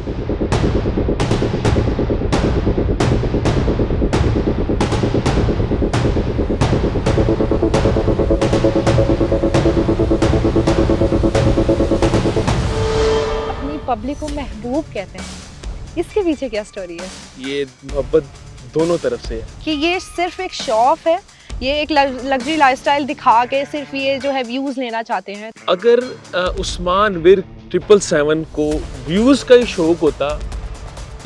अपनी पब्लिक को महबूब कहते हैं, इसके पीछे क्या स्टोरी है? ये मोहब्बत दोनों तरफ से है कि ये सिर्फ एक शो ऑफ है, ये एक लग्जरी लाइफस्टाइल दिखा के सिर्फ ये जो है व्यूज लेना चाहते हैं। अगर उस्मान विर 777 को व्यूज का ही शौक होता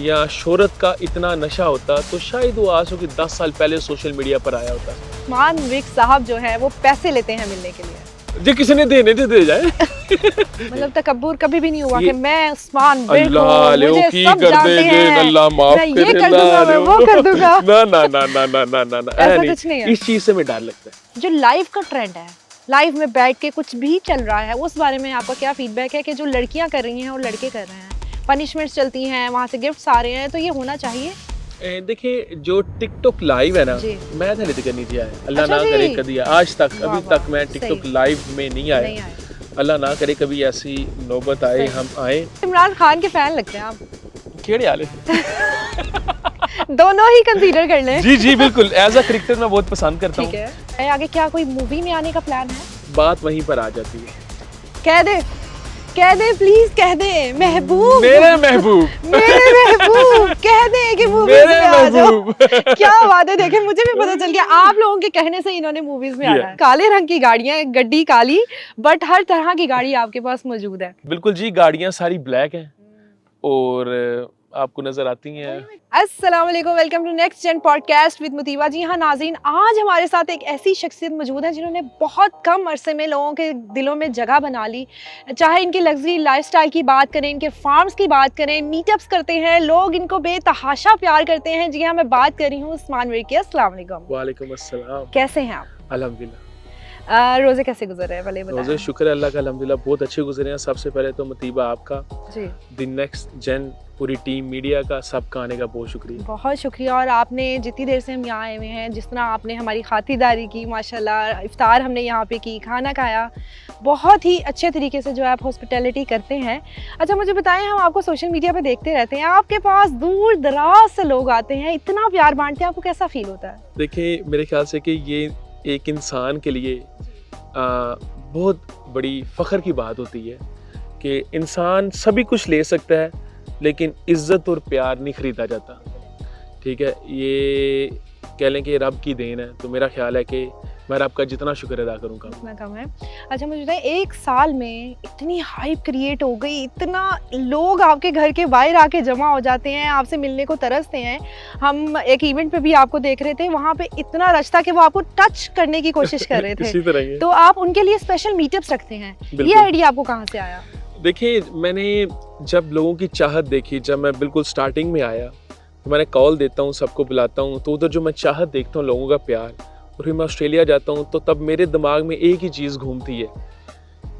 या शोहरत का इतना नशा होता तो शायद वो आज कि 10 साल पहले सोशल मीडिया पर आया होता। उस्मान विर्क साहब जो है वो पैसे लेते हैं मिलने के लिए। जो किसी ने देने दे जाए मतलब तकब्बुर कभी भी नहीं हुआ कि मैं उस्मान विर्क अल्लाह हूं, ले मुझे की सब कर जानते दे हैं, अल्लाह माफ मैं करे ये कर दूंगा, मैं वो कर दूंगा। ना ना ना ना ना ना ना ना ऐसा कुछ नहीं है। इस चीज से मैं डर लगता है। जो लाइव का ट्रेंड है, लाइव में बैठ के कुछ भी चल रहा है, उस बारे में आपका क्या फीडबैक है कि जो लड़कियां कर रही हैं और लड़के कर रहे हैं, पनिशमेंट्स चलती हैं, वहाँ से गिफ्ट्स आ रहे हैं, तो ये होना चाहिए? देखिए जो टिकटॉक लाइव है ना, जी। मैं तो नहीं करनी चाहिए, अल्लाह अच्छा ना जी। करे कभी आज तक वाह, अभी वाह, तक मैं टिकटॉक सही। लाइव में नहीं नहीं आया। आए। अल्लाह ना करे कभी ऐसी नौबत आए, सही। हम आए। इमरान खान के फैन लगते हैं आप। केड़े आले दोनों ही कंसीडर कर लें। जी जी बिल्कुल, एज अ क्रिकेटर मैं बहुत पसंद करता ठीक हूँ। है, आगे क्या कोई मूवी में आने का प्लान है? बात वहीं पर आ जाती है। कह दे प्लीज, कह दे महबूब, मेरे महबूब मेरे महबूब, कह दे कि मूवीज मेरे में आ जाओ। महबूब क्या बात है, देखें मुझे भी पता चल गया आप लोगों के कहने से इन्होंने मूवीज में आना है। काले रंग की गाड़ियां, गड्डी काली, बट हर तरह की गाड़ी आपके पास मौजूद है। बिल्कुल जी, गाड़ियाँ सारी ब्लैक हैं और आपको नजर आती हैं। अस्सलाम वालेकुम, welcome to next gen podcast with Mutiba. जी हाँ नाज़रीन, आज हमारे साथ एक ऐसी शख्सियत मौजूद है जिन्होंने बहुत कम अरसे में लोगों के दिलों में जगह बना ली। चाहे इनके लग्जरी लाइफस्टाइल की बात करें, इनके फार्म्स की बात करें, मीटअप्स करते हैं, लोग इनको बेतहाशा प्यार करते हैं। जी हाँ, मैं बात कर रही हूँ उस्मान विर्क की। अस्सलाम वालेकुम। वालेकुम अस्सलाम। कैसे हैं आप? अल्हम्दुलिल्लाह। रोज़े कैसे गुजर रहे हैं, भले बताएं। रोज़े शुक्र है अल्लाह का, अल्हम्दुलिल्लाह बहुत अच्छे गुजरे हैं। सबसे पहले तो मुतीबा आपका, जी द नेक्स्ट जेन पूरी टीम मीडिया का, सबका आने का बहुत शुक्रिया। बहुत शुक्रिया। और आपने जितनी देर से हम यहाँ आए हुए हैं, जिस तरह आपने हमारी खातिरदारी की, माशाल्लाह, इफ्तार हमने यहाँ पे की, खाना खाया, बहुत ही अच्छे तरीके से जो है आप हॉस्पिटैलिटी करते हैं। अच्छा मुझे बताएं, हम आपको सोशल मीडिया पे देखते रहते हैं, आपके पास दूर दराज से लोग आते हैं, इतना प्यार बांटते हैं, आपको कैसा फील होता है? देखिए मेरे ख्याल से कि ये एक इंसान के लिए बहुत बड़ी फ़ख्र की बात होती है कि इंसान सभी कुछ ले सकता है लेकिन इज़्ज़त और प्यार नहीं ख़रीदा जाता। ठीक है, ये कह लें कि रब की देन है, तो मेरा ख्याल है कि मैं रब का जितना शुक्र अदा करूँगा इतना कम है। अच्छा मुझे बताएं, एक साल में इतनी हाइप क्रिएट हो गई, इतना लोग आपके घर के बाहर आके जमा हो जाते हैं, आपसे मिलने को तरसते हैं। हम एक इवेंट पे भी आपको देख रहे थे, वहाँ पे इतना रश था कि वो आपको टच करने की कोशिश कर रहे इसी थे। तरह ये। तो आप उनके लिए स्पेशल मीटअप्स रखते हैं, ये बिल्कुल। आइडिया आपको कहाँ से आया? देखिए मैंने जब लोगों की चाहत देखी, जब मैं बिल्कुल स्टार्टिंग में आया तो मैंने कॉल देता हूँ, सबको बुलाता हूँ, तो उधर जो मैं चाहत देखता हूँ लोगों का प्यार, और फिर मैं ऑस्ट्रेलिया जाता हूँ तो तब मेरे दिमाग में एक ही चीज़ घूमती है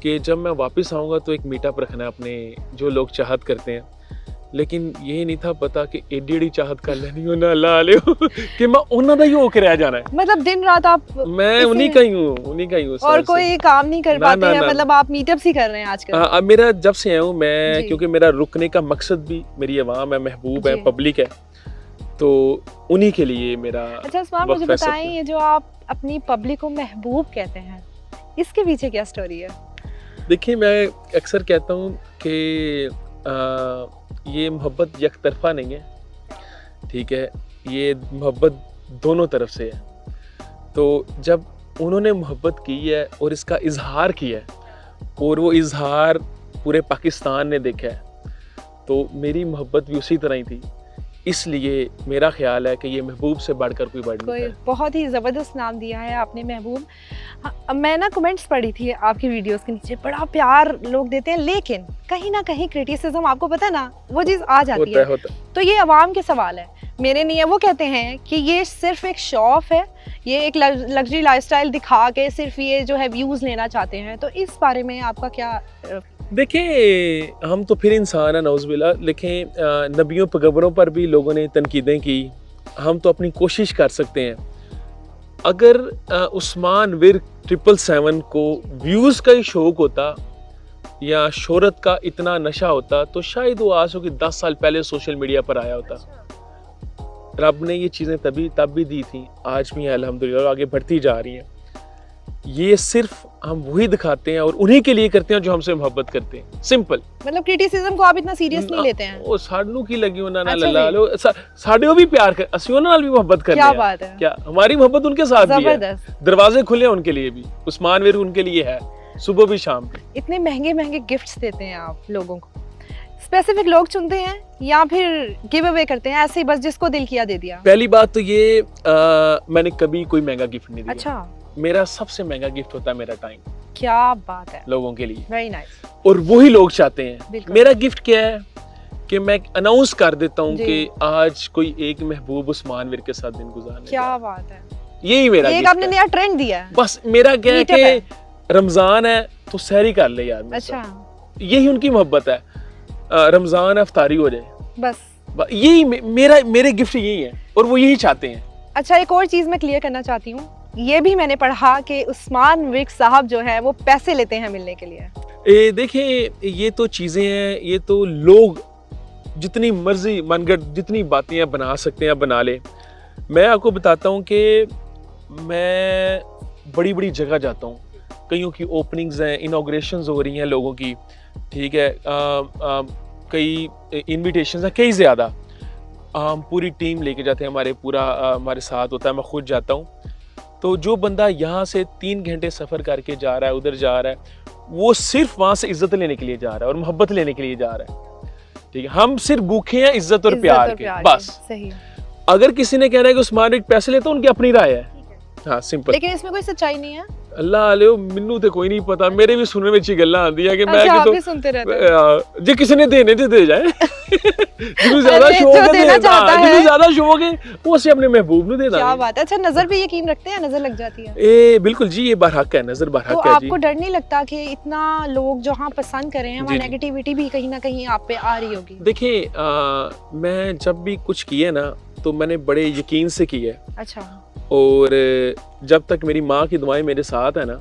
कि जब मैं वापस आऊँगा तो एक मीटअप रखना है अपने जो लोग चाहत करते हैं। लेकिन ये नहीं था पता कि एडी चाहत कर लेनी हो ना ला ले कि मैं उन्होंने का ही होके रह जाना है। मतलब दिन रात आप मैं उन्हीं का ही हूँ, उन्हीं का ही हूँ। और कोई काम नहीं कर ना, पाते ना, हैं, ना। मतलब आप मीटअप्स ही कर रहे हैं आजकल? हाँ, अब मेरा जब से आया हूँ मैं, जी। क्योंकि मेरा रुकने का मकसद भी मेरी आवाम है, महबूब है, जी। पब्लिक है, तो उन्हीं के लिए मेरा। अच्छा उस्मान, मुझे वक्फ है सब बताएं, पे। ये जो आप अपनी पब्लिक को महबूब कहते हैं, इसके पीछे क्या स्टोरी है? देखिए मैं अक्सर कहता हूँ कि ये मोहब्बत एक तरफा नहीं है। ठीक है, ये मोहब्बत दोनों तरफ से है। तो जब उन्होंने मोहब्बत की है और इसका इजहार किया है और वो इजहार पूरे पाकिस्तान ने देखा है, तो मेरी मोहब्बत भी उसी तरह ही थी। इसलिए मेरा ख्याल है कि ये महबूब से बढ़कर कोई बढ़ नहीं कोई है। बहुत ही ज़बरदस्त नाम दिया है आपने, महबूब। हाँ, मैं ना कमेंट्स पढ़ी थी आपकी वीडियोस के नीचे, बड़ा प्यार लोग देते हैं, लेकिन कहीं ना कहीं क्रिटिसिज्म, आपको पता है ना, वो चीज़ आ जाती होता है। है, होता है। तो ये अवाम के सवाल है, मेरे नहीं है। वो कहते हैं कि ये सिर्फ एक शो ऑफ है, ये एक लग्जरी लाइफस्टाइल दिखा के सिर्फ ये जो है व्यूज़ लेना चाहते हैं। तो इस बारे में आपका क्या? देखिए हम तो फिर इंसान है नौज़बिल्ला, लेकिन नबियों पैगंबरों पर भी लोगों ने तनकीदें की। हम तो अपनी कोशिश कर सकते हैं। अगर उस्मान विर्क 777 को व्यूज़ का ही शौक होता या शोहरत का इतना नशा होता तो शायद वो आज कि 10 साल पहले सोशल मीडिया पर आया होता। रब ने ये चीज़ें तब भी दी थी, आज भी हैं अल्हम्दुलिल्लाह, आगे बढ़ती जा रही हैं। ये सिर्फ हम वही दिखाते हैं और उन्हीं के लिए करते हैं जो हमसे मोहब्बत करते हैं, सिंपल। मतलब क्रिटिसिज्म को आप इतना सीरियस नहीं लेते हैं? ਉਹ ਸਾਨੂੰ ਕੀ ਲੱਗੀ ਉਹਨਾਂ ਨਾਲ, अच्छा ਲਾ जी। लो ਸਾਡੇ ਉਹ भी प्यार कर, ਅਸੀਂ ਉਹਨਾਂ ਨਾਲ भी मोहब्बत करते क्या हैं। बात है, क्या हमारी मोहब्बत उनके साथ भी है, जबरदस्त। दरवाजे खुले हैं उनके लिए भी, उस्मान वीर उनके लिए है, सुबह भी शाम भी। इतने महंगे महंगे गिफ्ट्स देते हैं आप लोगों को, स्पेसिफिक लोग चुनते हैं या फिर गिव अवे करते हैं ऐसे ही बस जिसको दिल किया दे दिया? पहली बात तो ये मैंने कभी कोई महंगा गिफ्ट नहीं दिया। अच्छा, मेरा सबसे महंगा गिफ्ट होता है मेरा टाइम, क्या बात है, लोगों के लिए, वेरी नाइस। और वही लोग चाहते हैं। बिल्कुल। मेरा गिफ्ट क्या है कि मैं अनाउंस कर देता हूँ जी। कि आज कोई एक महबूब उस्मान वीर के साथ दिन गुजारने क्या जा बात है, रहा है। यही मेरा एक गिफ्ट आपने है। नया ट्रेंड दिया है। बस मेरा क्या है मीटअप है। कि रमजान है तो सहरी कर ले यार मेरे अच्छा, साथ। यही उनकी मोहब्बत है, रमजान अफ्तारी हो जाए, बस। यही मेरे गिफ्ट यही है और वो यही चाहते हैं। अच्छा, एक और चीज़ मैं क्लियर करना चाहती हूँ, ये भी मैंने पढ़ा कि उस्मान विक साहब जो है वो पैसे लेते हैं मिलने के लिए। देखिए ये तो चीज़ें हैं, ये तो लोग जितनी मर्जी मनगढ़ जितनी बातें बना सकते हैं बना ले। मैं आपको बताता हूँ कि मैं बड़ी बड़ी जगह जाता हूँ, कईयों की ओपनिंग्स हैं, इनाग्रेशंस हो रही हैं लोगों की, ठीक है, कई इनविटेशंस हैं, कई ज़्यादा। हम पूरी टीम लेके जाते हैं, हमारे साथ होता है, मैं खुद जाता हूँ। तो जो बंदा यहाँ से 3 घंटे सफ़र करके जा रहा है, उधर जा रहा है, वो सिर्फ वहाँ से इज्जत लेने के लिए जा रहा है और मोहब्बत लेने के लिए जा रहा है, ठीक है। हम सिर्फ भूखे हैं इज्जत और प्यार के, बस। सही। अगर किसी ने कहना है कि उस्मान एक पैसे लेता, उनकी अपनी राय है, हाँ, सिंपल। लेकिन इसमें कोई सच्चाई नहीं है। अल्लाह आलियो, मैनू तो कोई नहीं पता, मेरे भी सुनने में अच्छी गल्लां आंदी है कि मैं अच्छा, कि आप तो भी सुनते रहते हैं। जे किसी ने देने ते दे जाए जिन्हें ज्यादा अरे, शौक जो है देना चाहता है। जिन्हें ज्यादा शौक है वो से अपने महबूब ने देना क्या है। बात है। अच्छा, नजर पे यकीन रखते हैं? नजर लग जाती है? ए बिल्कुल जी, ये बरहक है, नजर तो बरहक है जी। आपको डर नहीं लगता कि इतना लोग जहाँ पसंद कर रहे हैं वहाँ जी, जी। नेगेटिविटी भी कहीं ना कहीं आप पे आ रही होगी? देखिए मैं जब भी कुछ किए ना तो मैंने बड़े यकीन से किए, अच्छा, और जब तक मेरी माँ की दुआएं मेरे साथ है ना,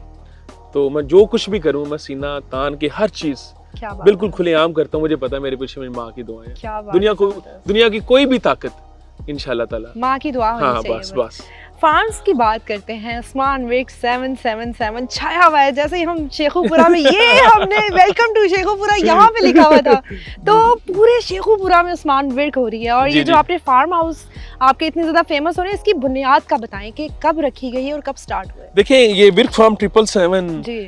तो मैं जो कुछ भी करूँ, मैं सीना तान के हर चीज़ क्या बात बिल्कुल है। खुलेआम करता हूँ। मुझे पता है मेरे पीछे मेरी माँ की दुआएं हैं। क्या बात दुनिया की कोई भी ताकत इंशाल्लाह ताला, माँ की दुआ होनी हाँ, चाहिए। बस। फार्म्स की बात करते हैं, उस्मान विक 777 छाया हुआ है, जैसे ही हम शेखुपुरा में ये हमने वेलकम टू शेखुपुरा यहाँ पे लिखा हुआ था, तो पूरे शेखुपुरा में उस्मान विक हो रही है। और जी, ये जो जी। आपने फार्म हाउस आपके इतने ज्यादा फेमस हो रहे हैं, इसकी बुनियाद का बताएं कि कब रखी गई है और कब स्टार्ट हुआ है? देखिए ये विर्क फार्म 777 जी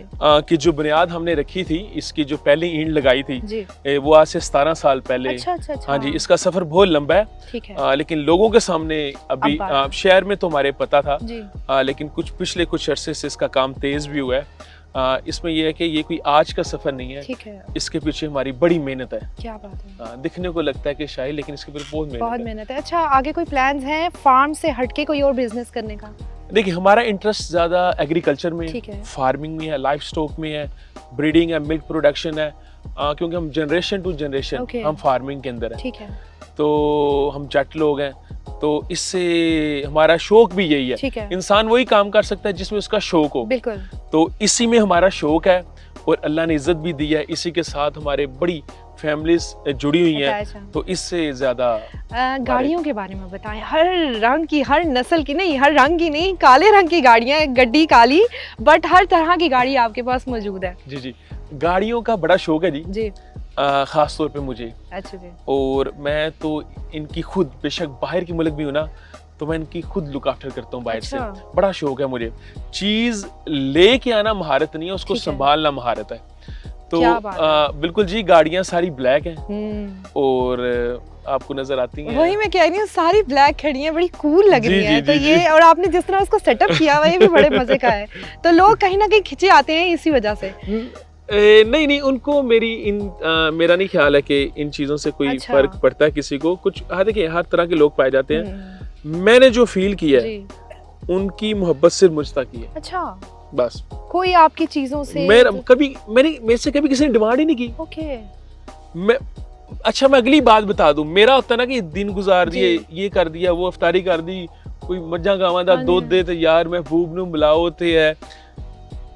की जो बुनियाद हमने रखी थी, इसकी जो पहली ईंट लगाई थी, जी। वो आज से 17 साल पहले। अच्छा अच्छा अच्छा। हाँ जी, इसका सफर बहुत लंबा है, ठीक है। लेकिन लोगों के सामने अभी अब बात- शहर में तो हमारे पता था, जी लेकिन पिछले कुछ अरसे से इसका काम तेज भी हुआ है। इसमें यह है कि ये कोई आज का सफर नहीं है, ठीक है। इसके पीछे हमारी बड़ी मेहनत है। क्या बात है, दिखने को लगता है कि शायद, लेकिन इसके पीछे बहुत बहुत मेहनत है। मेहनत है। अच्छा, आगे कोई प्लान्स हैं फार्म से हटके कोई और बिजनेस करने का? देखिए हमारा इंटरेस्ट ज़्यादा एग्रीकल्चर में, ठीक है। फार्मिंग में है, लाइफ स्टॉक में है, ब्रीडिंग है, मिल्क प्रोडक्शन है, क्योंकि हम जनरेशन टू जनरेशन Okay. हम फार्मिंग के अंदर है, ठीक है तो हम जट लोग हैं, तो इससे हमारा शौक भी यही है। ठीक है। इंसान वही काम कर सकता है जिसमें उसका शौक हो, बिल्कुल। तो इसी में हमारा शौक है और अल्लाह ने इज्जत भी दी है। इसी के साथ हमारे बड़ी फैमिलीज जुड़ी हुई हैं, अच्छा। तो इससे ज़्यादा। गाड़ियों के बारे में बताएं, हर रंग की, हर नस्ल की नहीं, हर रंग की नहीं, काले रंग की गाड़ियां, गड्डी काली, बट हर तरह की गाड़ी आपके पास मौजूद है। जी जी, गाड़ियों का बड़ा शौक है जी, जी ख़ास तौर पे मुझे। अच्छा जी। और मैं तो इनकी खुद, बेशक बाहर की मुल्क भी हूँ ना, तो मैं इनकी खुद लुक आफ्टर करता हूँ बाहर से। अच्छा। बड़ा शौक है मुझे। चीज़ लेके आना महारत नहीं है, उसको ठीक है। संभालना महारत है। तो क्या बात है। बिल्कुल जी, गाड़ियाँ सारी ब्लैक हैं और आपको नजर आती हैं। वही मैं कह रही हूँ, सारी ब्लैक खड़ी हैं, बड़ी कूल लग जी, रही है। जी, तो जी, ये जी। और आपने जिस तरह उसको सेटअप किया हुआ है, ये भी बड़े मजे का है। तो लोग कहीं ना कहीं खिंचे आते हैं इसी वजह से। नहीं, उनको मेरा नहीं ख्याल है कि इन चीज़ों से कोई अच्छा। फर्क पड़ता है किसी को। कुछ, हाँ देखिए, हर तरह के लोग पाए जाते हैं। मैंने जो फील किया है, जी। उनकी मोहब्बत सिर्फ मुझ तक ही है, अच्छा, बस। कोई आपकी चीजों से मेरे से कभी किसी ने डिमांड ही नहीं की। ओके। मैं अगली बात बता दूं, मेरा होता ना कि दिन गुजार दिए, जी। ये कर दिया, वो अफ्तारी कर दी, कोई मज्जा गावां दा हाँ दुध जी। दे ते यार महबूब नूं बुलाओ ते है।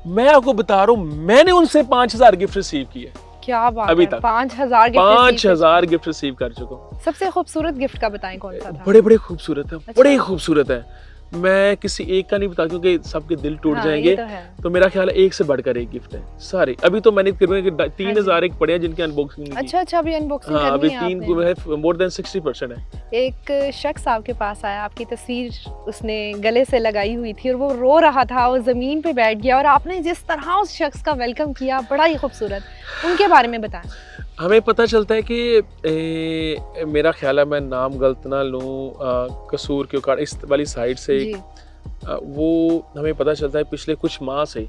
मैं आपको बता रहा हूं, मैंने उनसे 5000 गिफ्ट रिसीव किए। क्या बात अभी है, तक 5,000 गिफ्ट 5,000 गिफ्ट रिसीव कर चुका हूँ। सबसे खूबसूरत गिफ्ट का बताएं कौन सा था? बड़े बड़े खूबसूरत है, अच्छा। बड़े खूबसूरत है। मैं किसी एक का नहीं बता क्योंकि सबके दिल टूट हाँ, जाएंगे, ये तो है। तो मेरा ख्याल है एक से बढ़कर एक गिफ्ट है सारे। अभी तो मैंने तकरीबन हाँ 3,000 एक पड़े हैं जिनकी अनबॉक्सिंग नहीं की। अच्छा अच्छा, अभी अनबॉक्सिंग हाँ, करनी अभी है 3 आपने। है, मोर देन 60% है। एक शख्स आपके पास आया, आपकी तस्वीर उसने गले से लगाई हुई थी और वो रो रहा था, वो ज़मीन पे बैठ गया और आपने जिस तरह उस शख्स का वेलकम किया बड़ा ही खूबसूरत, उनके बारे में बताएं। हमें पता चलता है कि मेरा ख्याल है, मैं नाम गलत ना लूँ, कसूर के उकाड़ इस वाली साइड से जी। वो हमें पता चलता है पिछले कुछ माह से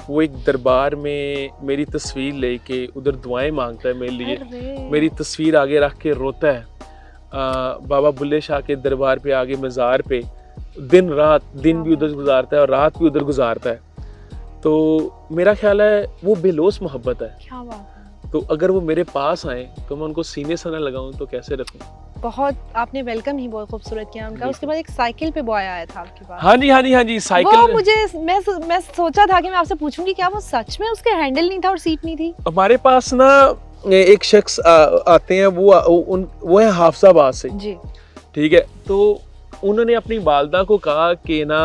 वो एक दरबार में मेरी तस्वीर लेके उधर दुआएं मांगता है मेरे लिए, अरे! मेरी तस्वीर आगे रख के रोता है। बाबा बुल्ले शाह के दरबार पे आगे मज़ार पे दिन रात, दिन भी उधर गुजारता है और रात भी उधर गुजारता है। तो मेरा ख्याल है वो बेलोस मोहब्बत है। क्या बात है। तो अगर वो मेरे पास आए तो मैं उनको सीने से ना लगाऊं तो कैसे रखूं। बहुत आपने वेलकम ही बहुत खूबसूरत किया उनका। उसके बाद एक साइकिल पे बॉय आया था आपके पास। हाँ जी हाँ जी हाँ जी, साइकिल। वो मुझे मैं सोचा था कि मैं आपसे पूछूंगी क्या वो सच में उसके हैंडल नहीं था और सीट नहीं थी? हमारे पास ना एक शख्स आते हैं, वो है हाफसाबाद से जी। ठीक है। तो उन्होंने अपनी वालदा को कहा कि ना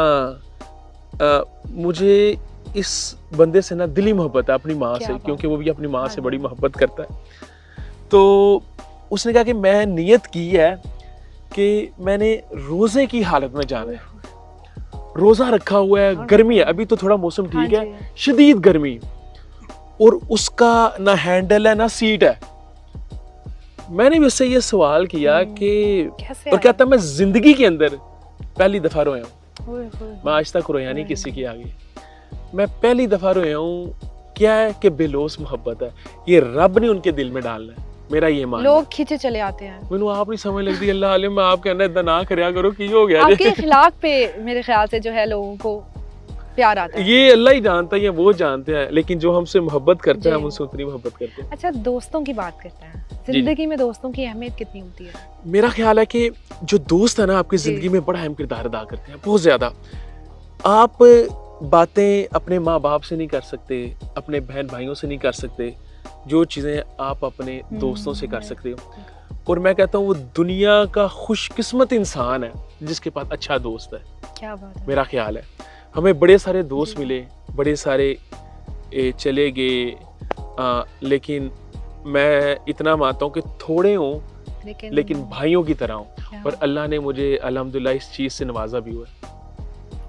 मुझे इस बंदे से ना दिली मोहब्बत है अपनी माँ से, क्योंकि वो भी अपनी माँ से बड़ी मोहब्बत करता है। तो उसने कहा कि मैं नियत की है कि मैंने रोजे की हालत में जाना है, रोजा रखा हुआ है, गर्मी है, अभी तो थोड़ा मौसम ठीक है, शदीद गर्मी, और उसका ना हैंडल है ना सीट है। मैंने भी उससे ये सवाल किया कि और कहता मैं जिंदगी के अंदर पहली दफा रोया हूँ, मैं आज तक रोया नहीं किसी के आगे, मैं पहली दफा रोया हूँ। क्या है कि बेलोस मोहब्बत है, ये रब ने उनके दिल में डालना है, मेरा ये मान। लोग खींचे चले आते हैं। मैंने आप नहीं समझ लगती, अल्लाह आलिम, मैं आप कहना इतना ना करया करो की हो गया। आपके अखलाक पे मेरे ख्याल से जो है लोगों को प्यार आता है। ये अल्लाह ही जानता है, ये वो जानते हैं, लेकिन जो हमसे मोहब्बत करते हैं हम उनसे उतनी मोहब्बत करते हैं। अच्छा, दोस्तों की बात करते हैं, जिंदगी में दोस्तों की अहमियत कितनी होती है? मेरा ख्याल है कि जो दोस्त है ना आपकी जिंदगी में बड़ा अहम किरदार अदा करते हैं, बहुत ज्यादा। आप बातें अपने माँ बाप से नहीं कर सकते, अपने बहन भाइयों से नहीं कर सकते, जो चीजें आप अपने दोस्तों से कर सकते हो। और मैं कहता हूँ वो दुनिया का खुशकिस्मत इंसान है जिसके पास अच्छा दोस्त है। क्या बात है। मेरा ख्याल है हमें बड़े सारे दोस्त मिले, बड़े सारे चले गए, लेकिन मैं इतना मानता हूँ कि थोड़े हों लेकिन भाइयों की तरह हों, और अल्लाह ने मुझे अल्हम्दुलिल्लाह इस चीज से नवाजा भी हुआ है।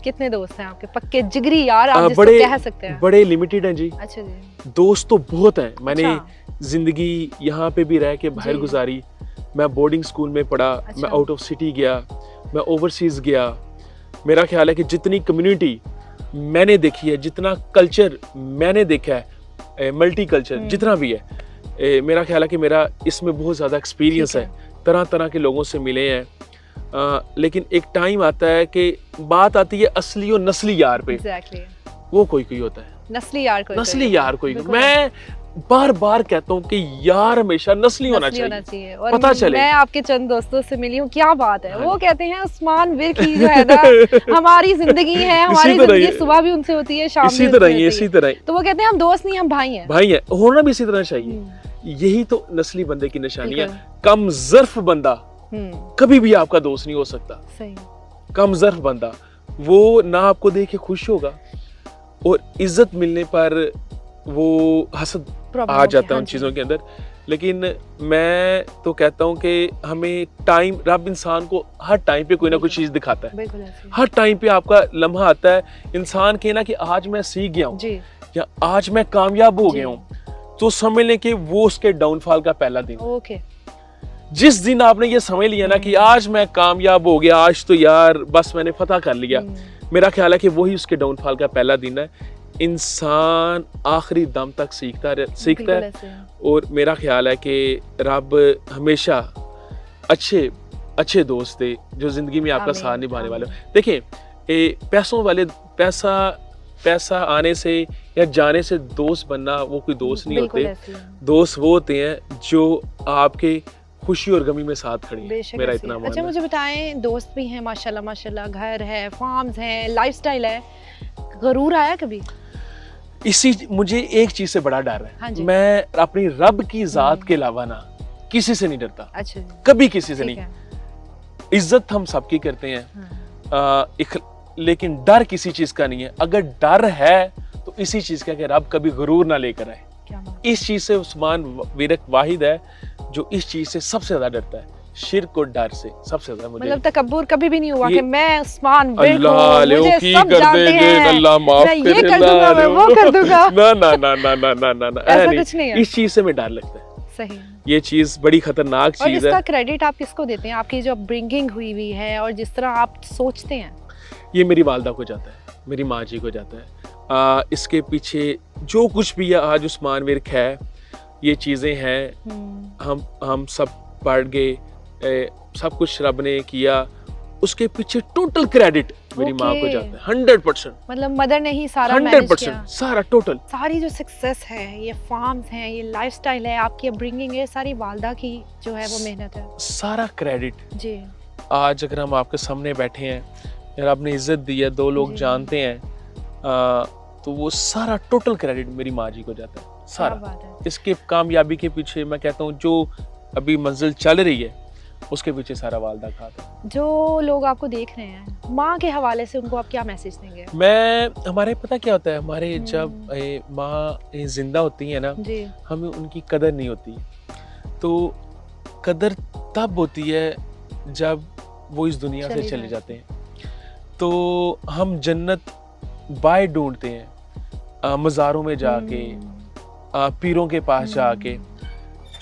कितने दोस्त हैं आपके पक्के जिगरी यार, आप जिसको कह सकते हैं? बड़े लिमिटेड हैं जी। अच्छा जी। दोस्त तो बहुत हैं। मैंने जिंदगी यहाँ पे भी रह के बाहर गुजारी, मैं बोर्डिंग स्कूल में पढ़ा, मैं आउट ऑफ सिटी गया, मैं ओवरसीज गया। मेरा ख्याल है कि जितनी कम्युनिटी मैंने देखी है, जितना कल्चर मैंने देखा है, मल्टी कल्चर जितना भी है, मेरा ख्याल है कि मेरा इसमें बहुत ज़्यादा एक्सपीरियंस है। तरह तरह के लोगों से मिले हैं, लेकिन एक टाइम आता है कि बात आती है असली और नस्ली यार पे। वो कोई कोई होता है, नस्ली यार कोई। मैं बार बार कहता हूँ कि यार हमेशा नस्ली होना चाहिए। और पता चले। मैं आपके चंद दोस्तों से मिली हूँ, क्या बात है। वो कहते हैं उस्मान विरकी जो है ना हमारी जिंदगी है, हमारी जिंदगी सुबह भी उनसे होती है, शाम भी इसी तरह। तो वो कहते हैं हम दोस्त नहीं, हम भाई हैं। भाई हैं, होना भी इसी तरह चाहिए। यही तो नस्ली बंदे की निशानी है। कम ज़र्फ बंदा कभी भी आपका दोस्त नहीं हो सकता। सही। कम ज़र्फ बंदा वो ना आपको देख के खुश होगा, और इज्जत मिलने पर वो हसद आ जाता है उन चीज़ों के अंदर। लेकिन मैं तो कहता हूँ कि हमें टाइम, रब इंसान को हर टाइम पे कोई ना कोई चीज़ दिखाता है। हर टाइम पे आपका लम्हा आता है, इंसान के ना कि आज मैं सीख गया हूँ या आज मैं कामयाब हो गया हूँ, तो समझ लें कि वो उसके डाउनफॉल का पहला दिन। जिस दिन आपने ये समझ लिया ना कि आज मैं कामयाब हो गया, आज तो यार बस मैंने फतह कर लिया, मेरा ख्याल है कि वही उसके डाउनफॉल का पहला दिन है। इंसान आखिरी दम तक सीखता है। और मेरा ख्याल है कि रब हमेशा अच्छे दोस्त दे जो जिंदगी में आपका साथ निभाने वाले। देखें, पैसा आने से या जाने से दोस्त बनना वो कोई दोस्त नहीं होते। दोस्त वो होते हैं जो आपके खुशी और गमी में साथ खड़ी है। मेरा इतना मानना है। अच्छा, मुझे बताएं, दोस्त भी हैं माशाल्लाह, घर है, फार्म्स हैं, लाइफस्टाइल है, गरूर आया कभी? मुझे एक चीज से बड़ा डर हाँ है, जी। मैं अपनी रब की जात के अलावा ना किसी से नहीं डरता, अच्छा जी, कभी किसी से ठीक नहीं। है। इज्जत हम सबकी करते हैं, हाँ, लेकिन डर किसी चीज का नहीं है। अगर डर है तो इसी चीज का कि रब कभी गुरूर ना लेकर आए। क्या बात। इस चीज से उस्मान विरक वाहिद है जो इस चीज से सबसे ज्यादा डरता है, शिर्क और डर से सबसे ज्यादा। मुझे मतलब तकब्बुर कभी भी नहीं हुआ ये- कि मैं उस्मान विर्क अल्लाह हूँ, ले मुझे की सब कर जानते दे हैं, अल्लाह माफ मैं ये करे, कर दूंगा, मैं वो कर दूंगा। ना ना ना ना ना ना ना ना ऐसा नहीं। कुछ नहीं है। इस चीज से मैं डर लगता है, सही। ये चीज बड़ी खतरनाक और चीज इसका है। क्रेडिट आप किसको देते हैं? आपकी जो ब्रिंगिंग हुई हुई है और जिस तरह आप सोचते हैं। ये मेरी वालदा को जाता है, मेरी माँ जी को जाता है। इसके पीछे जो कुछ भी है आज उस्मान विर्क है, ये चीज़ें हैं, हम सब पढ़ गए, सब कुछ रब ने किया, उसके पीछे टोटल क्रेडिट मेरी माँ को ओके। जाता है। 100%, मतलब मदर ने ही सारा मैनेज किया। 100% सारा टोटल। सारी जो सक्सेस है, ये फार्म्स हैं, ये लाइफस्टाइल है, आपकी अपब्रिंगिंग है, सारी वालदा की जो है वो मेहनत है। सारा क्रेडिट। जी। आज अगर हम आपके सामने बैठे हैं, यार आपने इज्जत दी है, दो लोग जी। जानते हैं, तो वो सारा टोटल क्रेडिट मेरी माँ जी को जाता है, क्या सारा। बात है। इसके कामयाबी के पीछे मैं कहता हूँ जो अभी मंजिल चल रही है उसके पीछे सारा वालदा का हाथ है। जो लोग आपको देख रहे हैं, माँ के हवाले से उनको आप क्या मैसेज देंगे? हमारे पता क्या होता है, हमारे जब माँ जिंदा होती है ना, जी। हमें उनकी कदर नहीं होती। तो कदर तब होती है जब वो इस दुनिया से चले जाते हैं। तो हम जन्नत बाय ढूंढते हैं, मज़ारों में जाके, पीरों के पास जाके।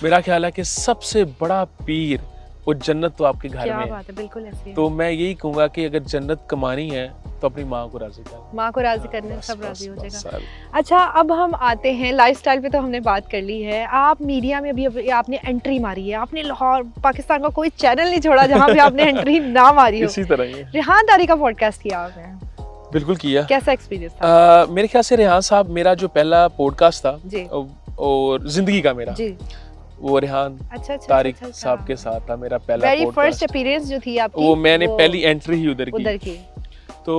मेरा ख्याल है कि सबसे बड़ा पीर वो जन्नत तो आपके घर क्या में है। बात है, बिल्कुल ऐसे ही। तो मैं यही कहूँगा कि अगर जन्नत कमानी है तो अपनी माँ को राजी कर। माँ को राजी करने बस, सब बस, राजी हो बस, जाएगा। अच्छा, अब हम आते हैं लाइफस्टाइल पे। तो हमने बात कर ली है। आप मीडिया में भी आपने एंट्री मारी है, आपने लाहौर पाकिस्तान का कोई चैनल नहीं छोड़ा जहाँ पे आपने एंट्री ना मारी हो। इसी तरह ही है। रेहान दारी का पॉडकास्ट किया आपने, बिल्कुल किया। कैसा एक्सपीरियंस था? मेरे ख्याल से रेहान साहब, मेरा जो पहला पॉडकास्ट था जी। और जिंदगी का मेरा, जी। वो रेहान अच्छा, तारिक साहब के साथ था मेरा पहला वेरी फर्स्ट पॉडकास्ट। अपीयरेंस जो थी आपकी, वो मैंने पहली एंट्री ही उधर उधर की। की। तो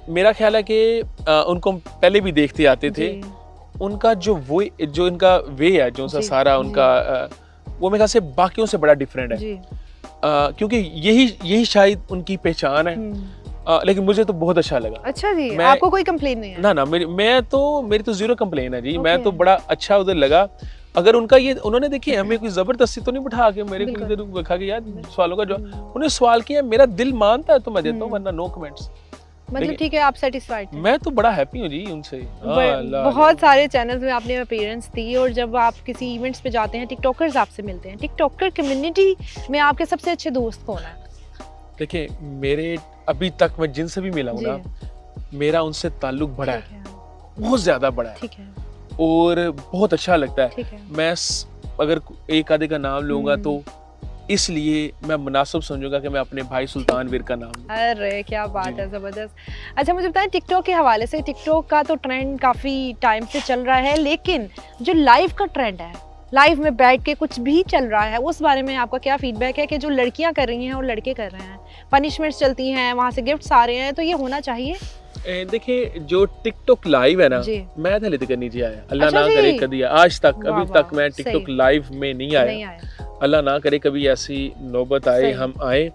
मेरा ख्याल है कि उनको हम पहले भी देखते आते थे। जी। उनका जो इनका वे है, जो सा जी, सारा जी। उनका वो मेरे ख्याल से बाकियों से बड़ा डिफरेंट है। जी। क्योंकि यही शायद उनकी पहचान है। लेकिन मुझे तो बहुत अच्छा लगा। अच्छा जी, मैं- आपको कोई कंप्लेन नहीं है? ना मेरी तो जीरो कंप्लेन है जी। मैं Okay. तो बड़ा अच्छा उधर लगा। अगर उनका ये उन्होंने देखिए हमें कोई जबरदस्ती तो नहीं बिठा के मेरे को बिल्कुल। इधर रखा कि यार सवालों का जो उन्हें सवाल किया, मेरा दिल मानता है तो मैं देता हूँ, वरना नो कमेंट्स। मतलब लेकिन- ठीक है, आप सेटिस्फाइड थे? मैं तो बड़ा हैप्पी हूँ जी उनसे। बहुत सारे चैनल्स में आपने अपीयरेंस दी, और जब आप किसी इवेंट्स पे जाते हैं, टिकटॉकर्स आपसे मिलते हैं। टिकटॉकर कम्युनिटी में आपके सबसे अच्छे दोस्त कौन है? देखिए, मेरे अभी तक मैं जिनसे भी मिला हूँ जी। ना, मेरा उनसे ताल्लुक बड़ा ठीक है, है, बहुत ज्यादा बड़ा है, ठीक है, और बहुत अच्छा लगता है। ठीक है। मैं अगर एक आधे का नाम लूंगा तो इसलिए मैं मुनासिब समझूंगा कि मैं अपने भाई सुल्तान वीर का नाम लूं। अरे क्या बात जी। है, जबरदस्त। अच्छा, मुझे बताएं, टिकटॉक के हवाले से, टिकटॉक का तो ट्रेंड काफ़ी टाइम से चल रहा है, लेकिन जो लाइव का ट्रेंड है, लाइव में बैठ के कुछ भी चल रहा है, उस बारे में आपका क्या फीडबैक है? कि जो लड़कियां कर रही हैं और लड़के कर रहे हैं, पनिशमेंट्स चलती हैं, वहाँ से गिफ्ट्स आ रहे हैं, तो ये होना चाहिए? देखिए, जो टिकटॉक लाइव है ना, जी। मैं तो तक नहीं आया, अल्लाह अच्छा ना जी। करे कभी, आज तक वाह, अभी तक वाह, मैं सही। टिकटॉक लाइव में नहीं आया। नहीं आया। अल्लाह ना करे कभी ऐसी नौबत आए, सही। हम आए।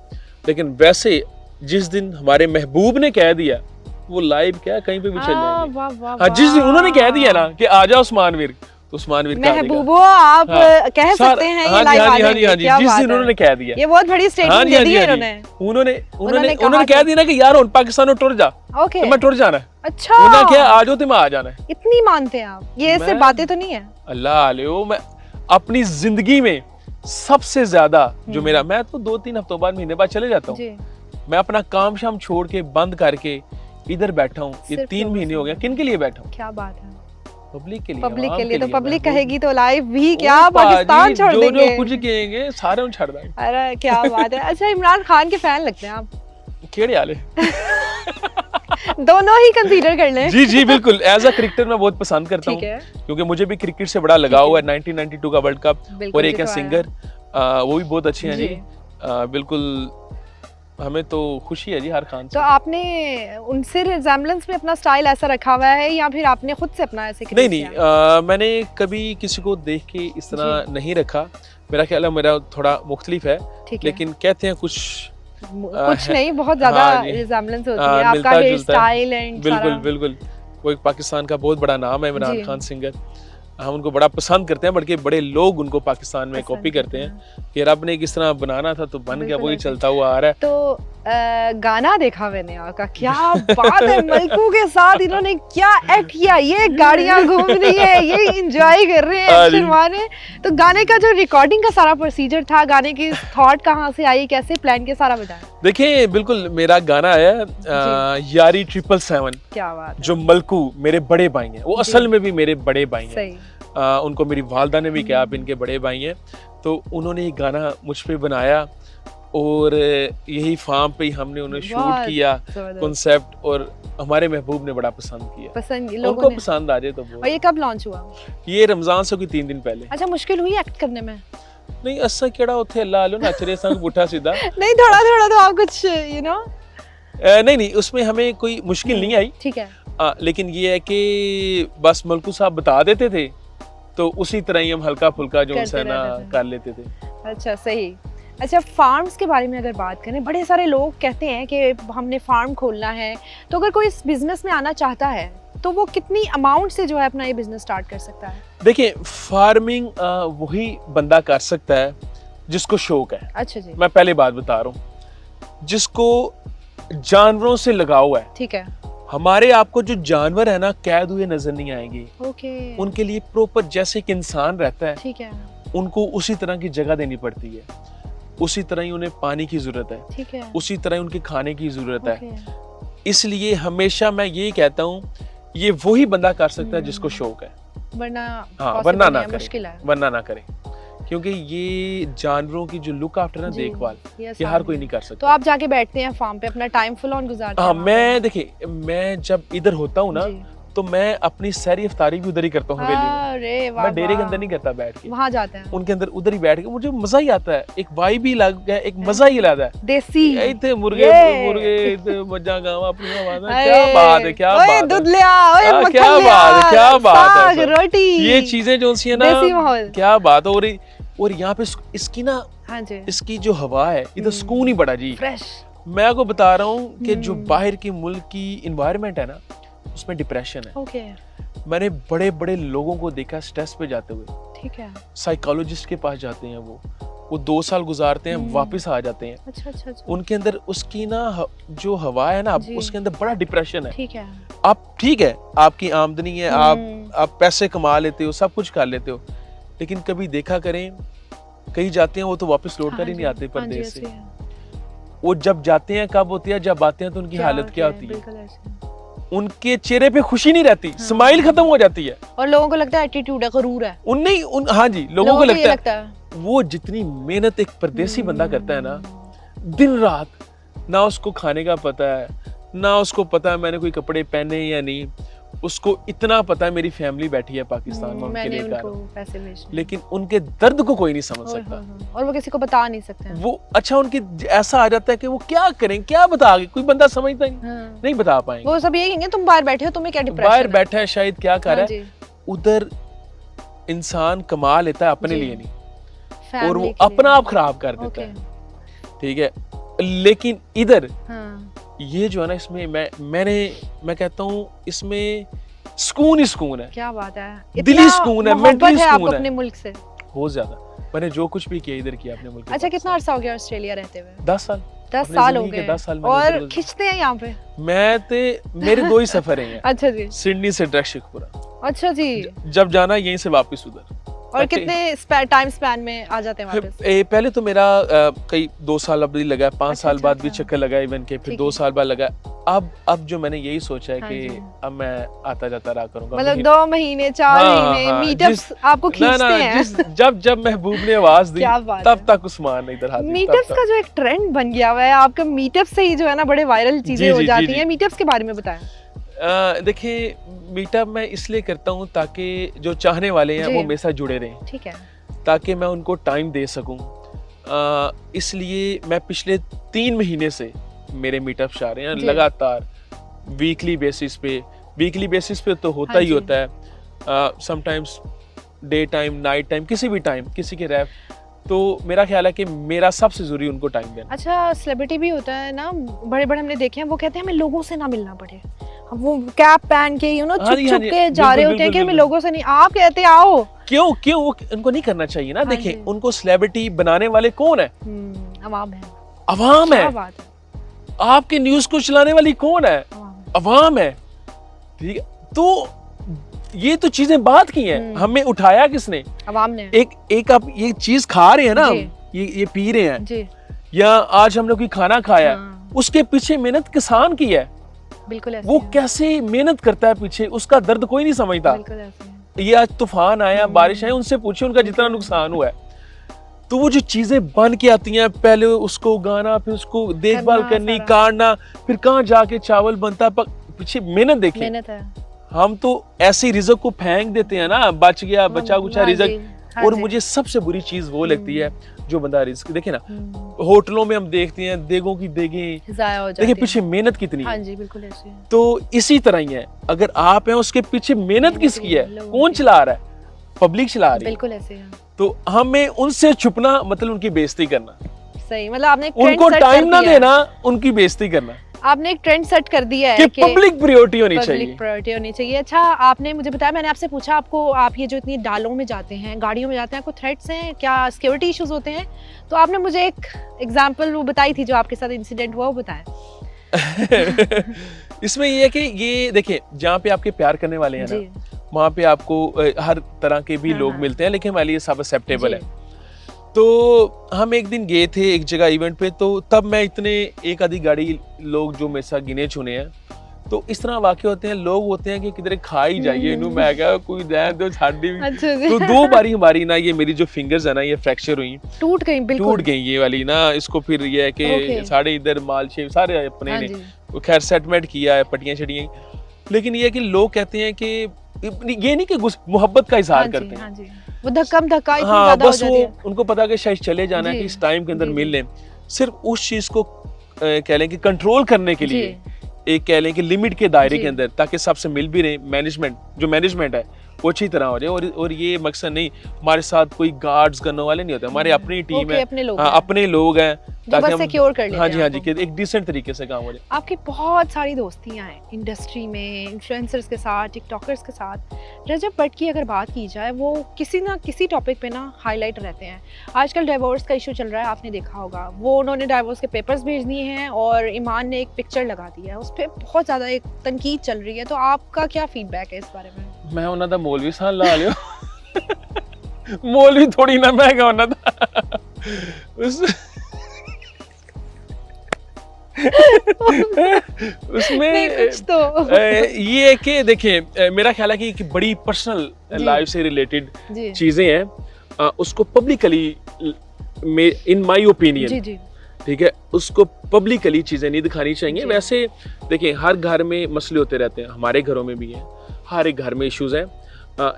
लेकिन वैसे जिस दिन हमारे महबूब ने कह दिया, वो लाइव क्या कहीं पे भी चल जाएंगे। वाह वाह हाँ, जिस दिन उन्होंने कह दिया वाह। ना कि आ जाओ उस्मान वीर, तो उस्मान वीर का महबूबो, आप कह सकते हैं ये लाइव आ हाँ जाएंगे, जी, क्या जिस बात दिन है। उन्होंने कह दिया, ये बहुत बड़ी हाँ स्टेटमेंट जी, दे हाँ दी जी, है हाँ जी। इन्होंने। उन्होंने कहा कह दिया ना कि यार हुन पाकिस्तान टुर जा, ओके, तो मैं टुर जाना है। अच्छा, उन्होंने क्या आ जाओ तो मैं आ जाना है। इतनी मानते हैं आप? ये ऐसे मैं- बातें तो नहीं है? अल्लाह आलियो, मैं अपनी जिंदगी में सबसे ज्यादा जो मेरा, मैं तो 2-3 हफ्तों बाद, महीने बाद चले जाता हूँ। जी। मैं अपना काम शाम छोड़ के बंद करके इधर बैठा हूँ। ये सिर्फ 3 लोगों महीने से। हो गया। किन के लिए बैठा हूँ? क्या बात है, पब्लिक के लिए, पब्लिक आवाम के लिए। तो पब्लिक महबूब। कहेगी तो लाइव भी क्या ओ पाकिस्तान पाजी, छोड़ जो देंगे? कुछ कहेंगे सारे उन छड़ देंगे। अरे क्या बात है। अच्छा, इमरान खान के फैन लगते हैं आप? केड़े आले? दोनों ही कंसीडर कर लें। जी बिल्कुल, एज अ क्रिकेटर मैं बहुत पसंद करता हूँ, ठीक है, क्योंकि मुझे भी क्रिकेट से बड़ा लगाव है। 1992 का वर्ल्ड कप, बिल्कुल और एक है दिखवाया। सिंगर, वो भी बहुत अच्छे हैं जी। जी। बिल्कुल हमें तो खुशी है जी हर खान तो से। आपने उनसे रिजेम्बलेंस में अपना स्टाइल ऐसा रखा हुआ है या फिर आपने खुद से अपना ऐसे नहीं क्रिएट नहीं किया? मैंने कभी किसी को देख के इस तरह नहीं रखा। मेरा ख्याल है मेरा थोड़ा मुख्तलिफ है, ठीक है। लेकिन कहते हैं कुछ कुछ है। नहीं, बहुत ज्यादा हाँ जी, रिजेम्बलेंस होती है, आपका मिलता हेयर जुलता है। स्टाइल एंड बिल्कुल सारा। बिल्कुल, वो एक पाकिस्तान का बहुत बड़ा नाम है इमरान जी। खान सिंगर। हम उनको बड़ा पसंद करते हैं, बल्कि बड़े लोग उनको पाकिस्तान में पसंद कॉपी करते करते हैं कि रब ने किस तरह बनाना था तो बन गया, बिल्कुल वही ऐसे। चलता हुआ आ रहा है। तो गाना देखा मैंने आपका, क्या बात है, मलकू के साथ इन्होंने क्या एक्ट किया, ये गाड़ियां घूम रही है, ये एंजॉय कर रहे हैं, हाँ एक्शन जी। मारे। तो गाने का जो रिकॉर्डिंग का सारा प्रोसीजर था, गाने की थॉट कहाँ से आई, कैसे प्लान किया, सारा बताएं। देखिए बिल्कुल मेरा गाना है यारी 777, क्या बात है। जो मलकू मेरे बड़े भाई हैं, वो जी। असल में भी मेरे बड़े भाई हैं। सही। उनको मेरी वालदा ने भी कहा आप इनके बड़े भाई हैं, तो उन्होंने ये गाना मुझ पे बनाया और यही फार्म पे ही हमने उन्हें शूट बहुत किया जबरदस्त। कॉन्सेप्ट, और हमारे महबूब ने बड़ा पसंद किया। पसंद उनको लोगों ने। पसंद आ जाए तो और वो। ये कब लॉन्च हुआ? ये रमजान से कोई 3 दिन पहले। अच्छा, मुश्किल हुई एक्ट करने में? नहीं असा केड़ा उथे अल्लाह आलो नच रहे संग पुठा सीधा। नहीं, थोड़ा थोड़ा तो आप कुछ यू नो। नहीं नहीं उसमें हमें कोई मुश्किल नहीं आई। ठीक है। लेकिन ये है कि बस मलकू साहब बता देते थे तो उसी तरह ही हम हल्का फुल्का जो करते उनसे ना रहते थे। कर लेते थे। अच्छा, सही। अच्छा, फार्म्स के बारे में अगर बात करें, बड़े सारे लोग कहते हैं कि हमने फार्म खोलना है, तो अगर कोई इस बिजनेस में आना चाहता है तो वो कितनी अमाउंट से जो है अपना ये बिजनेस स्टार्ट कर सकता है? देखिए फार्मिंग वही बंदा कर सकता है जिसको शौक है। अच्छा जी। मैं पहले बात बता रहा हूँ, जिसको जानवरों से लगाव है। ठीक है। हमारे आपको जो जानवर है ना कैद हुए नजर नहीं आएंगे, ओके। उनके लिए प्रॉपर जैसे एक इंसान रहता है ठीक है। उनको उसी तरह की जगह देनी पड़ती है, उसी तरह ही उन्हें पानी की जरूरत है, ठीक है। उसी तरह ही उनके खाने की जरूरत है। ओके। इसलिए हमेशा मैं यही कहता हूँ ये वही बंदा कर सकता है जिसको शौक है। वरना हाँ possible वरना ना नहीं है, करे, मुश्किल है। वरना ना करे, क्योंकि ये जानवरों की जो लुक आफ्टर ना जी, देखभाल ये ये आसान हर कोई है। नहीं कर तो सकता। आप जाके बैठते हैं फार्म पे, अपना टाइम फुल ऑन गुजारते हैं हाँ वहाँ पे? मैं देखिए मैं जब इधर होता हूँ ना जी। तो मैं अपनी सारी इफ्तारी भी उधर ही करता हूँ हवेली में। अरे वाह, मैं डेरे के वाह। अंदर नहीं करता बैठ के, वहाँ जाते हैं उनके अंदर उधर ही बैठ के मुझे मजा ही आता है, एक वाइब ही अलग है, एक मजा ही अलग है। देसी। इतने मुर्गे ये। मुर्गे इतने मजा गाँव अपनी आवाज में, अरे, क्या बात है, क्या ओए बात दूध है, लिया, ओए हाँ, मक्खन क्या लिया, बात है, क्या बात है साग, सर। रोटी, ये चीजें जो सी है देसी ना, माहौल। क्या बात है। और यहाँ पे इसकी ना हाँ जी, इसकी जो हवा है इधर सुकून ही बड़ा जी। फ्रेश। मैं आपको बता रहा हूँ कि जो हम्म। बाहर की मुल्क की इन्वायरमेंट है ना उसमें डिप्रेशन है। ओके। मैंने बड़े बड़े लोगों को देखा स्ट्रेस पे जाते हुए, ठीक है। साइकोलॉजिस्ट के पास जाते हैं, वो 2 साल गुजारते हैं, वापस आ जाते हैं। अच्छा अच्छा अच्छा। उनके अंदर उसकी ना जो हवा है ना जी। उसके अंदर बड़ा डिप्रेशन है। ठीक है। आप ठीक है आपकी आमदनी है, आप पैसे कमा लेते हो, सब कुछ कर लेते हो, लेकिन कभी देखा करें कहीं जाते हैं वो तो वापस लौट कर ही नहीं आते परदेश से। वो जब जाते हैं कब होती है, जब आते हैं तो उनकी हालत क्या होती है, बिल्कुल ऐसे। उनके चेहरे पे खुशी नहीं रहती, स्माइल खत्म हो जाती है। और लोगों को लगता है एटीट्यूड है, गरूर है। हाँ जी, लोगों को ये लगता है वो जितनी मेहनत एक परदेसी बंदा करता है ना दिन रात, ना उसको खाने का पता है, ना उसको पता है मैंने कोई कपड़े पहने या नहीं, उसको इतना पता है मेरी फैमिली बैठी है पाकिस्तान में उनके मैंने लिए उनको कर, पैसे भेजने। लेकिन उनके दर्द को कोई नहीं समझ सकता। और वो किसी को बता नहीं सकते हैं। वो अच्छा उनकी ऐसा आ जाता है कि वो क्या करें, क्या बता, कोई बंदा समझता ही नहीं बता पाएंगे। वो सब ये कहेंगे तुम बाहर बैठे हो, तुम्हें क्या डिप्रेशन बाहर है? बैठा है शायद क्या कर रहा है, उधर इंसान कमा लेता है अपने लिए नहीं, और वो अपना आप खराब कर देता है, ठीक है। लेकिन इधर ये जो है ना इसमें मैं कहता हूँ इसमें सुकून ही सुकून है। क्या बात है, दिली सुकून है, मेंटली सुकून है अपने मुल्क से बहुत ज्यादा। मैंने जो कुछ भी किया इधर किया अपने मुल्क। अच्छा, कितना अर्सा हो गया ऑस्ट्रेलिया रहते हुए? 10 साल। 10 साल हो गए। 10 साल और खिंचते हैं यहाँ पे? मेरे 2 ही सफर हैं। अच्छा जी। सिडनी से डायरेक्ट शेखपुरा। अच्छा जी। जब जाना यहीं से वापस उधर। और कितने टाइम स्पैन में आ जाते हैं वापस? पहले तो मेरा कई 2 साल अभी लगा, 5 साल बाद भी चक्कर लगा इवन के, फिर 2 साल बाद लगा। अब जो मैंने यही सोचा है कि अब मैं आता जाता रहा करूंगा, मतलब 2 महीने 4 महीने मीटअप्स आपको खींचते हैं। जब महबूब ने आवाज दी तब तक उस्मान इधर हाजिर। मीटअप्स का जो एक ट्रेंड बन गया हुआ है, आपका मीटअप से ही जो है ना बड़े वायरल चीजें हो जाती हैं। मीटअप्स के बारे में बताएं। देखिए मीटअप मैं इसलिए करता हूँ ताकि जो चाहने वाले हैं वो मेरे साथ जुड़े रहें, ठीक है, ताकि मैं उनको टाइम दे सकूं। इसलिए मैं पिछले 3 महीने से मेरे मीटअप्स आ रहे हैं जी। लगातार, वीकली बेसिस पे तो होता हाँ ही जी। होता है, sometimes day time, night time, किसी भी टाइम, किसी के रैप। तो मेरा ख्याल है कि मेरा सबसे ज़रूरी उनको टाइम देना। अच्छा, सेलिब्रिटी भी होता है ना, बड़े-बड़े हमने देखे हैं, वो कहते हैं हमें लोगों से ना मिलना पड़े। हम वो कैप पहन के हाँ जी, हाँ छुप-छुप जी, के जा रहे बिल्कुल, होते हैं कि बिल्कुल, हमें बिल्कुल। लोगों से नहीं, आप कहते हैं आओ। क्यों वो उनको नहीं करना चाहिए ना। हाँ देखें, जी। उनको सेलिब्रिटी बनाने वाले कौन है? अवाम है। अवाम क्या है। बात है, आपके न्यूज़ को चलाने वाली कौन है? अवाम है। अवाम है। ठीक है, तो ये तो चीजें बात की हैं, हमें उठाया किसने? अवाम ने। एक आप ये चीज खा रहे हैं ना, जी। हम ये पी रहे हैं, जी, या आज हम लोग कोई खाना खाया है, हाँ, उसके पीछे मेहनत किसान की है। बिल्कुल ऐसे वो है, कैसे मेहनत करता है पीछे, उसका दर्द कोई नहीं समझता। बिल्कुल ऐसे है। ये आज तूफान आया, बारिश आई, उनसे पूछे उनका जितना नुकसान हुआ है। तो वो जो चीजें बन के आती हैं, पहले उसको उगाना, फिर उसको देखभाल करना करनी, सारा। काटना, फिर कहाँ जाके चावल बनता है, पीछे मेहनत देखिए। मेहनत है। हम तो ऐसे रिज़्क को फेंक देते हैं ना, बच गया बचा कुचा हाँ रिज़्क। जी, हाँ और जी। मुझे सबसे बुरी चीज वो लगती है, जो बंदा रिस्क देखे ना, होटलों में हम देखते हैं देगों की देगें, ज़ाया हो जाती देखिए है। पीछे मेहनत कितनी हाँ है। जी, बिल्कुल ऐसे है। तो इसी तरह ही है, अगर आप हैं उसके पीछे मेहनत किसकी है, लोगों कौन की। चला रहा है? पब्लिक चला रही है। बिल्कुल ऐसे है। तो हमें उनसे छुपना मतलब उनकी बेइज्जती करना, सही, मतलब आपने एक ट्रेंड उनको सेट टाइम कर ना दिया है। देना, उनकी बेइज्जती करना, आपने एक ट्रेंड सेट कर दिया है कि पब्लिक प्रायोरिटी होनी चाहिए। पब्लिक प्रायोरिटी होनी चाहिए। अच्छा, आपने मुझे बताया, मैंने आपसे पूछा आपको, आप ये जो इतनी डालों में जाते हैं, गाड़ियों में जाते हैं, आपको थ्रेट्स हैं क्या, सिक्योरिटी इश्यूज होते हैं? तो आपने मुझे एक एग्जांपल वो बताई थी, जो आपके साथ इंसिडेंट हुआ, वो बताएं। इसमें ये है कि ये देखिए, जहाँ पे आपके प्यार करने वाले हैं ना, जी, वहाँ पे आपको हर तरह के भी हाँ, लोग हाँ। मिलते हैं, लेकिन हमारे लिए सब एक्सेप्टेबल जी। है। तो हम एक दिन गए थे एक जगह इवेंट पे, तो तब मैं इतने एक आधी गाड़ी लोग जो मेरे साथ गिने चुने हैं, तो इस तरह वाक़े होते हैं, लोग होते हैं कि किधरे खा ही जाइए इन्हू, मैं क्या कोई रहने दो साडी भी। अच्छा जी। तो 2 बारी हमारी ना ये मेरी जो फिंगर्स है ना, ये फ्रैक्चर हुई, टूट गई, बिल्कुल टूट गई ये वाली ना। इसको फिर ये है कि ओके। साढ़े इधर माल शेव सारे अपने हाँ ने जी, वो खैर सेटलमेंट किया है, पट्टियां छड़ियां। लेकिन ये है कि लोग कहते हैं कि ये नहीं कि मोहब्बत का हाँ इजहार जी, करते हैं। हाँ जी, वो धक्का धक्का इतनी हाँ, ज्यादा हो बस जाती वो है। उनको पता कि शायद चले जाना है, जी, कि इस टाइम के अंदर जी, मिल जी। लें। सिर्फ उस चीज को कह लें कि कंट्रोल करने के लिए, एक कह लें कि लिमिट के दायरे जी। के अंदर, ताकि सबसे मिल भी रहे, मैनेजमेंट है वो अच्छी तरह हो जाए। और ये मकसद नहीं, हमारे साथ कोई गार्ड्स करने वाले नहीं होते, हमारी अपनी टीम ओके, है, अपने लोग हाँ, हैं, अपने लोग हैं, जो ताकि बस हम सिक्योर कर लेते हाँ हैं जी, हाँ जी, आपको। कि एक डिसेंट तरीके से काम हो जाए। आपकी बहुत सारी दोस्तियां हैं इंडस्ट्री में, इन्फ्लुएंसर्स के साथ, टिकटॉकर्स के साथ। रजब भट्ट की अगर बात की जाए, वो किसी ना किसी टॉपिक पे ना हाईलाइट रहते हैं। आजकल डिवोर्स का इशू चल रहा है, आपने देखा होगा, वो उन्होंने डिवोर्स के पेपर्स भेज दिए हैं और ईमान ने एक पिक्चर लगा दी है, उस पर बहुत ज़्यादा एक तनकीद चल रही है। तो आपका क्या फीडबैक है इस बारे में? मैं उन्होंने मौलवी सा ला लियो। मौलवी थोड़ी ना महंगा होना था। उसमें नहीं, कुछ तो ये है कि देखिए, मेरा ख्याल है कि एक बड़ी पर्सनल जी। लाइफ से रिलेटेड जी, चीजें हैं, उसको पब्लिकली, इन माय ओपिनियन, जी, जी, ठीक है, उसको पब्लिकली चीजें नहीं दिखानी चाहिए। जी। वैसे देखिए, हर घर में मसले होते रहते हैं, हमारे घरों में भी हैं, हर एक घर में इश्यूज हैं।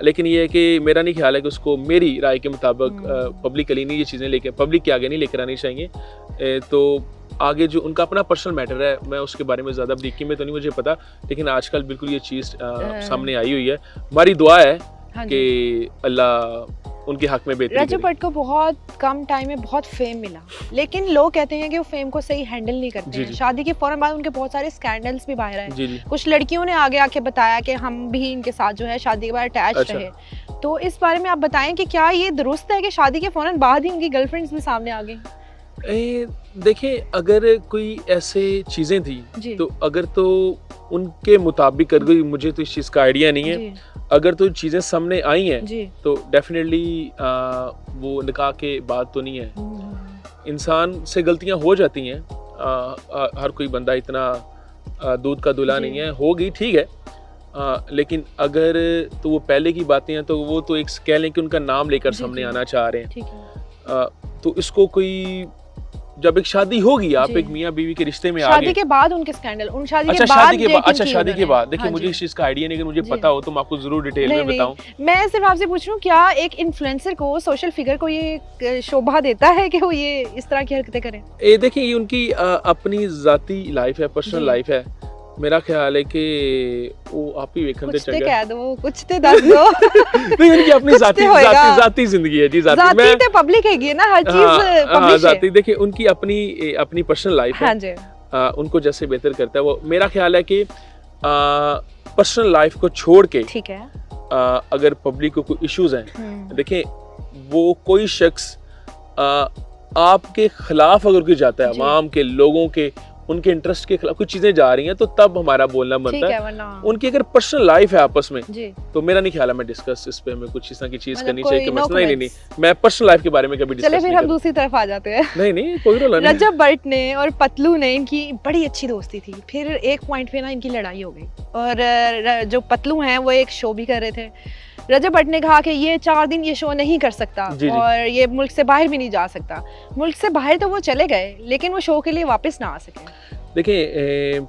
लेकिन ये है कि मेरा नहीं ख्याल है कि उसको मेरी राय के मुताबिक पब्लिकली नहीं ये चीज़ें लेके पब्लिक के आगे नहीं लेकर आनी चाहिए। तो आगे जो उनका अपना पर्सनल मैटर है, मैं उसके बारे में ज़्यादा बरीकी में तो नहीं मुझे पता, लेकिन आजकल बिल्कुल ये चीज़ सामने आई हुई है। हमारी दुआ है हाँ जी। कि अल्लाह उनके हक में बेहतरी रजब करे। भट्ट को बहुत कम टाइम में बहुत फेम मिला, लेकिन लोग कहते हैं कि वो फेम को सही हैंडल नहीं करते जी, हैं। जी। शादी के फौरन बाद उनके बहुत सारे स्कैंडल्स भी बाहर आए। जी जी। कुछ लड़कियों ने आगे आके बताया कि हम भी इनके साथ जो है शादी के बाद अटैच अच्छा। रहे। तो इस बारे में आप बताएं कि क्या ये दुरुस्त है कि शादी के फौरन बाद ही उनकी गर्लफ्रेंड्स भी सामने आ गई? देखिए, अगर कोई ऐसे चीज़ें थी जी। तो अगर तो उनके मुताबिक, अगर मुझे तो इस चीज़ का आइडिया नहीं है, जी, अगर तो चीज़ें सामने आई हैं जी। तो डेफिनेटली वो निकाह के बाद तो नहीं है। इंसान से गलतियां हो जाती हैं, हर कोई बंदा इतना दूध का दूल्हा जी। नहीं है, होगी ठीक है। लेकिन अगर तो वो पहले की बातें हैं, तो वो तो एक कह लें कि उनका नाम लेकर जी, सामने जी। आना चाह रहे हैं। ठीक है। तो इसको कोई जब एक शादी होगी, आप जी। एक मियाँ बीवी के रिश्ते में आ शादी गए। के बाद उनके स्कैंडल, उन शादी अच्छा, के बाद शादी के बाद, dating अच्छा की शादी के उन्होंने। बाद। देखिए हाँ मुझे जी। इस चीज़ का आइडिया नहीं, अगर मुझे जी। पता हो तो मैं आपको ज़रूर डिटेल में नहीं, बताऊँ। मैं सिर्फ आपसे पूछ रही हूँ, क्या एक इन्फ्लुएंसर को, सोशल फिगर को ये शोभा देता है कि वो ये इस तरह की हरकतें करें? ये देखिए, ये उनकी अपनी ज़ाती लाइफ है, पर्सनल जी। लाइफ है। मेरा ख्याल है कि वो आप ही वेखन ते कुछ ते चंगा कह दो, कुछ ते दस दो। नहीं, उनकी अपनी कुछ ज़ाती ते होएगा। ज़ाती ज़िंदगी है जी, ज़ाती। जाती ते पब्लिक हैगी है ना, हर चीज हाँ, पब्लिश है। ज़ाती देखिए उनकी अपनी पर्सनल लाइफ है। हाँ जी। उनको जैसे बेहतर करता है वो। मेरा ख्याल है कि पर्सनल लाइफ को छोड़ के ठीक है। अगर पब्लिक को कोई इश्यूज हैं, देखें वो कोई शख्स आपके खिलाफ अगर कोई जाता है, जी। आवाम के लोगों के उनके इंटरेस्ट के खिलाफ कुछ चीजें जा रही हैं, तो तब हमारा बोलना ठीक बनता है, है। वरना उनकी अगर पर्सनल लाइफ है आपस में, जी, तो मेरा नहीं ख्याल है मैं डिस्कस इस पे हमें कुछ इस तरह की चीज मतलब करनी कोई चाहिए कि no नहीं नहीं नहीं, comments। मैं पर्सनल लाइफ के बारे में कभी चले डिस्कस फिर नहीं हम करूँ। दूसरी तरफ आ जाते हैं। नहीं नहीं, कोई रोला नहीं। रजब भट्ट ने और पतलू ने, इनकी बड़ी अच्छी दोस्ती थी, फिर एक पॉइंट पे ना इनकी लड़ाई हो गई, और जो पतलू हैं वो एक शो भी कर रहे थे। रजब भट्ट ने कहा कि ये 4 दिन ये शो नहीं कर सकता, जी, जी। और ये मुल्क से बाहर भी नहीं जा सकता। मुल्क से बाहर तो वो चले गए, लेकिन वो शो के लिए वापस ना आ सके। देखिए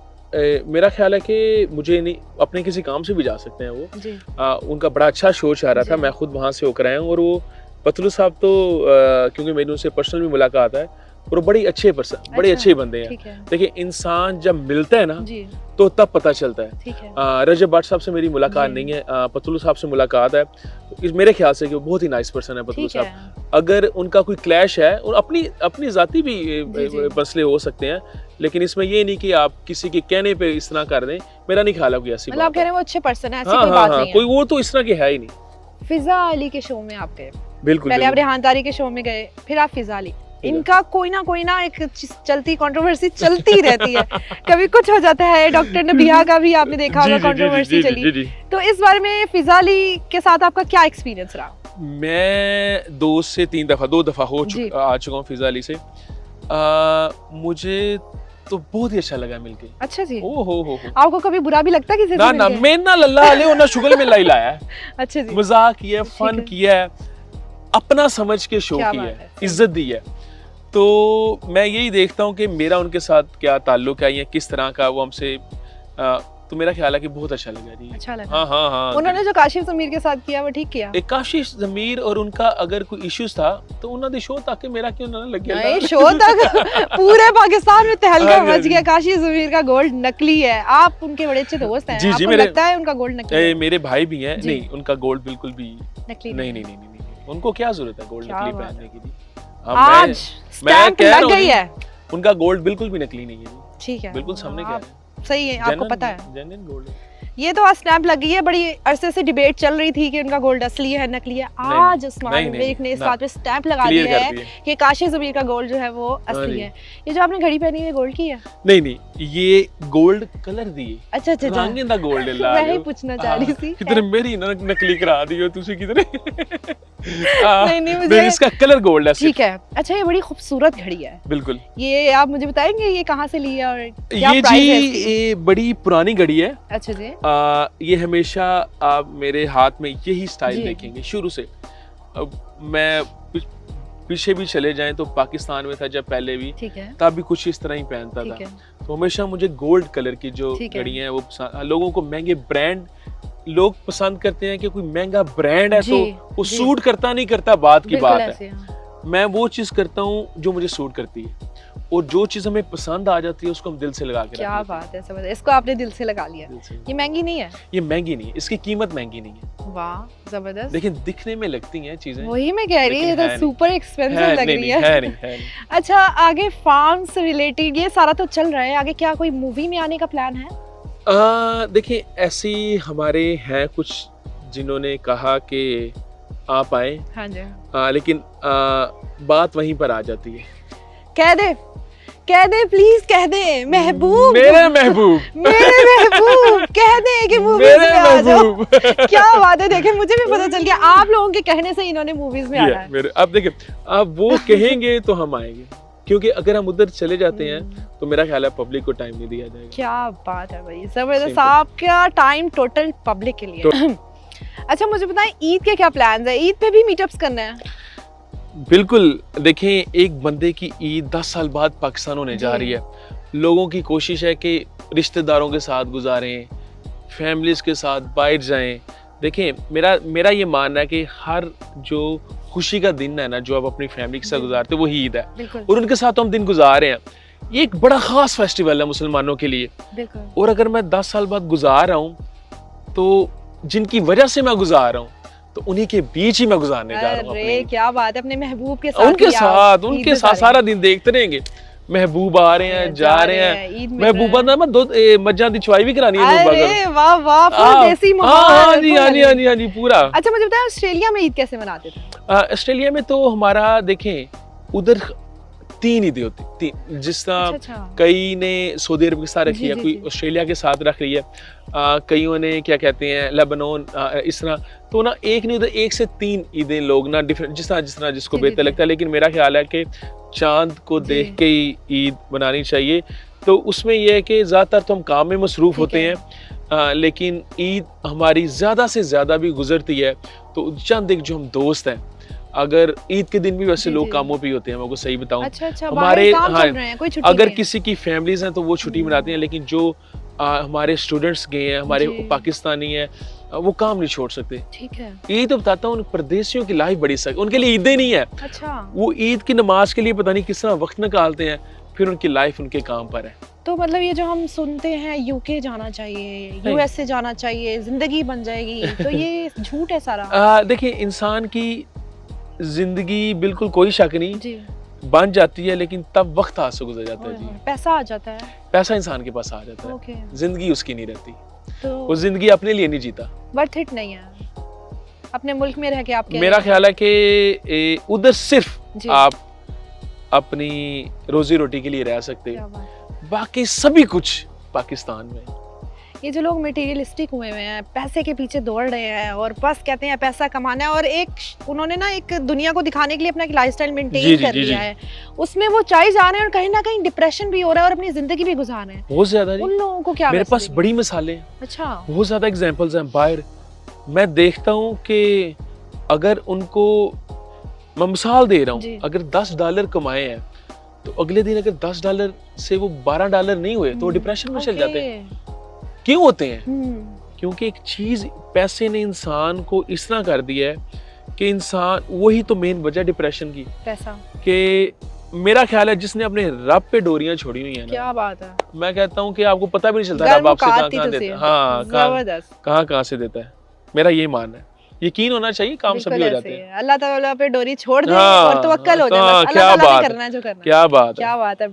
मेरा ख्याल है कि मुझे नहीं, अपने किसी काम से भी जा सकते हैं वो। जी। उनका बड़ा अच्छा शो चाह रहा था, जी। मैं खुद वहाँ से होकर आया हूँ। और वो पतलू साहब तो क्योंकि मेरी उनसे पर्सनल भी मुलाकात है, और वो बड़े अच्छे पर्सन, बड़े अच्छा, अच्छे बंदे हैं। ठीक है। देखिए इंसान जब मिलता है ना, जी, तो तब पता चलता है। ठीक है। रजब भट्ट साहब से मेरी मुलाकात जी। नहीं है, पतलू साहब से मुलाकात है। मेरे ख्याल से कि वो बहुत ही नाइस पर्सन है पतलू ठीक साहब। है। अगर उनका कोई क्लैश है, और अपनी जाती भी जी, जी। मसले हो सकते हैं, लेकिन इसमें ये नहीं कि आप किसी के कहने पे इस तरह कर दें। मेरा नहीं ख्याल है कोई ऐसी मतलब आप बात कह है। रहे हैं वो अच्छे पर्सन है, ऐसी हाँ कोई हाँ बात हाँ, नहीं कोई है। वो तो इस तरह के है ही नहीं। फिजा अली के शो में आप गए, बिल्कुल पहले आप बिल्कुल। रेहान तारी के शो में गए, फिर आप फिजा अली। इनका कोई ना एक चलती कंट्रोवर्सी चलती रहती है। कभी कुछ हो जाता है, डॉक्टर नबिहा का भी आपने देखा होगा कंट्रोवर्सी चली। जी। तो इस बारे में फिजा अली के साथ आपका क्या एक्सपीरियंस रहा? मैं 2 से 3 दफ़ा, 2 दफ़ा जी। आ चुका हूँ फिजा अली से। मुझे तो बहुत ही अच्छा लगा मिलके। अच्छा जी। ओ हो। आपको कभी बुरा भी लगता किसी से ना ना, मिलके? मैं ना लल्ला अले और ना शुगल में लाई लाया है। अच्छा जी। मजाक किया, ठीक फन है। किया है, अपना समझ के शो क्या किया बात है, है। इज्जत दी है। तो मैं यही देखता हूँ कि मेरा उनके साथ क्या ताल्लुक है या किस तरह का वो हमसे, तो मेरा ख्याल है कि बहुत अच्छा लगा जी। अच्छा लगा। हाँ। उन्होंने जो काशिफ ज़मीर के साथ किया वो ठीक किया? एक काशिफ ज़मीर और उनका अगर कोई इश्यूज था तो उन्होंने शो तक मेरा क्यों ना लग गया। नहीं, शो तक पूरे पाकिस्तान में तहलका हाँ जी, हाँ मच गया। काशिफ ज़मीर का गोल्ड नकली है। आप उनके बड़े अच्छे दोस्त हैं। जी, जी, आपको मेरे- लगता है उनका गोल्ड नकली है? मेरे भाई भी हैं। जी। नहीं, उनका गोल्ड बिल्कुल भी नकली नहीं। उनको क्या जरूरत है गोल्ड क्या नकली बात पहनने की जी। आज मैं स्टैंप कह रहा लग हूँ गई जी, है। उनका गोल्ड बिल्कुल भी नकली नहीं है जी। ठीक है, बिल्कुल सामने क्या आप है, सही है, आपको पता है। जेन्युइन गोल्ड है। ये तो आज स्टैंप लग गई है। बड़ी अरसे से डिबेट चल रही थी कि उनका गोल्ड असली है नकली है। आज उस्मान नहीं, मलिक ने इस ना, बात पे स्टैंप लगा क्लियर दिया कर है दिए। कि काशिफ ज़मीर का गोल्ड जो है वो असली जी। है। ये जो आपने घड़ी पहनी है गोल्ड की है? नहीं, ये गोल्ड कलर दी अच्छा अच्छा। रंग दा गोल्ड ला मैं ही पूछना चाह रही थी। किधर मेरी नकली करा दी हो तुसी किधर। नहीं, मुझे इसका कलर गोल्ड है। ठीक है। अच्छा, ये बड़ी खूबसूरत घड़ी है, बिल्कुल। ये आप मुझे बताएंगे ये कहाँ से ली है और क्या ये प्राइस जी है इसकी? ये बड़ी पुरानी घड़ी है। अच्छा जी। ये हमेशा आप मेरे हाथ में यही स्टाइल जी। देखेंगे शुरू से। अब मैं पीछे भी चले जाएं तो पाकिस्तान में था जब पहले भी, ठीक है, तब भी कुछ इस तरह ही पहनता ठीक था। है। तो हमेशा मुझे गोल्ड कलर की जो ठीक है। घड़ियां हैं वो पसंद। लोगों को महंगे ब्रांड लोग पसंद करते हैं कि कोई महंगा ब्रांड है जी, तो वो जी। सूट करता नहीं करता, बात की बिल्कुल बात ऐसे, है। हाँ। मैं वो चीज करता हूँ जो मुझे सूट करती है, और जो चीज हमें पसंद आ जाती है उसको हम दिल से लगा के क्या रख लेते हैं। बात है, समझ, इसको आपने दिल से लगा लिया। दिल से। ये महंगी नहीं है? ये महंगी नहीं है, इसकी कीमत महंगी नहीं है, वाह, जबरदस्त। लेकिन दिखने में लगती हैं चीजें। वही मैं कह रही हूँ, ये लेकिन तो है सुपर एक्सपेंसिव है लग नहीं, रही नहीं, है। नहीं। अच्छा, आगे फार्म से रिलेटेड ये सारा तो चल रहा है, आगे क्या कोई मूवी में आने का प्लान है? देखिए ऐसी हमारे हैं कुछ जिन्होंने कहा कि आप आए, हाँ जी। लेकिन बात वहीं पर आ जाती है। कह दे प्लीज, कह दे महबूब, मेरे महबूब, मेरे महबूब, कह दे कि मूवीज मेरे में आ जाओ। महबूब। क्या बात है, देखें मुझे भी पता चल गया आप लोगों के कहने से इन्होंने मूवीज में आना है। मेरे अब देखिए, अब वो कहेंगे तो हम आएंगे, क्योंकि अगर हम उधर चले जाते हैं तो मेरा ख्याल है पब्लिक को टाइम नहीं दिया जाएगा। क्या बात है भाई, जबरदस्त। Simple। आपका टाइम टोटल पब्लिक के लिए। अच्छा, मुझे बताएं ईद के क्या प्लान्स है? ईद पे भी मीटअप्स करना है? बिल्कुल, देखें एक बंदे की ईद 10 साल बाद पाकिस्तान होने जा रही है। लोगों की कोशिश है कि रिश्तेदारों के साथ गुजारें, फैमिलीज़ के साथ बाहर जाएँ। देखें मेरा ये मानना है कि हर जो खुशी का दिन है ना, जो आप अपनी फैमिली के साथ गुजारते हो वही ईद है। और उनके साथ तो हम दिन गुजार रहे हैं। ये एक बड़ा ख़ास फेस्टिवल है मुसलमानों के लिए। और अगर मैं 10 साल बाद गुजार रहा हूँ, तो जिनकी वजह से मैं गुजार रहा हूँ, तो उन्हीं के बीच ही मैं गुजारने जा रहा हूँ। अरे क्या बात है, अपने महबूब के साथ उनके साथ सारा दिन देखते रहेंगे। महबूब आ रहे हैं, जा रहे हैं। महबूबा ना मैं दो मज्जा दी चुवाई भी करानी है। अरे वाह वाह, पूरा देसी माहौल। हाँ जी पूरा। अच्छा मुझे बताओ, ऑस्ट्रेलिया में ईद कैसे मनाते थे? ऑस्ट्रेलिया में तो हमारा देखें उधर 3 ईदें होती, जिस तरह कई ने सऊदी अरब के साथ रखी है, कोई ऑस्ट्रेलिया के साथ रख रही है, कईयों ने क्या कहते हैं लेबनान, इस तरह। तो ना एक नहीं उधर 1 से 3 ईदें लोग ना डिफरेंट जिस तरह जिसको बेहतर लगता है। लेकिन मेरा ख्याल है कि चांद को देख के ही ईद बनानी चाहिए। तो उसमें यह है कि ज़्यादातर तो हम काम में मसरूफ़ होते हैं, लेकिन ईद हमारी ज़्यादा से ज़्यादा भी गुजरती है। तो चंद एक जो हम दोस्त हैं, अगर ईद के दिन भी वैसे लोग कामों पे ही होते हैं, मैं आपको सही बताऊं। अच्छा, हमारे कोई अगर किसी की फैमिलीज हैं तो वो छुट्टी मनाते हैं, लेकिन जो हमारे स्टूडेंट्स गए हैं, हमारे पाकिस्तानी हैं, वो काम नहीं छोड़ सकते। ठीक है। यही तो बताता हूँ, उन परदेशियों की लाइफ बड़ी सख्त, उनके लिए ईदें नहीं है। अच्छा। वो ईद की नमाज के लिए पता नहीं किस तरह वक्त निकालते हैं, फिर उनकी लाइफ उनके काम पर है। तो मतलब ये जो हम सुनते हैं यूके जाना चाहिए, यूएस से जाना चाहिए, जिंदगी बन जाएगी, तो ये झूठ है सारा? देखिए इंसान की जिंदगी बिल्कुल कोई शक नहीं जी बन जाती है, लेकिन तब वक्त हाथ से गुजर जाता है जी। पैसा आ जाता है, पैसा इंसान के पास आ जाता है, जिंदगी उसकी नहीं रहती। तो वो जिंदगी अपने लिए नहीं जीता, वर्थ इट नहीं है अपने मुल्क में रह के। आप मेरा ख्याल है कि उधर सिर्फ आप अपनी रोजी रोटी के लिए रह सकते, बाकी सभी कुछ पाकिस्तान में। ये जो लोग मटेरियलिस्टिक हुए हैं, पैसे के पीछे दौड़ रहे हैं और बस कहते हैं पैसा कमाना है, और एक उन्होंने ना एक दुनिया को दिखाने के लिए अपना एक लाइफस्टाइल मेंटेन कर लिया है, उसमें वो चाहे जा रहे हैं और कहीं ना कहीं डिप्रेशन भी हो रहा है और अपनी जिंदगी भी गुजार रहे हैं। बहुत ज्यादा उन लोगों को क्या मेरे पास बड़ी मिसालें, अच्छा बहुत ज्यादा एग्जांपल्स हैं बाहर। मैं देखता हूँ कि अगर उनको, मैं मिसाल दे रहा हूँ, अगर $10 कमाए हैं तो अगले दिन अगर $10 से वो $12 नहीं हुए तो वो डिप्रेशन में चल जाते हैं। क्यों होते हैं? क्योंकि एक चीज, पैसे ने इंसान को इस तरह कर दिया है कि इंसान, वही तो मेन वजह डिप्रेशन की, पैसा। कि मेरा ख्याल है जिसने अपने रब पे डोरियां छोड़ी हुई है ना, क्या बात है, मैं कहता हूँ कि आपको पता भी नहीं चलता रब आपसे कहाँ देता है। हाँ, कहाँ से देता है, मेरा ये मानना है। यकीन होना चाहिए, काम सभी हो जाते हैं। अल्लाह ताला पे डोरी छोड़ दे और तवक्कल हो जाए, क्या बात है, क्या बात है।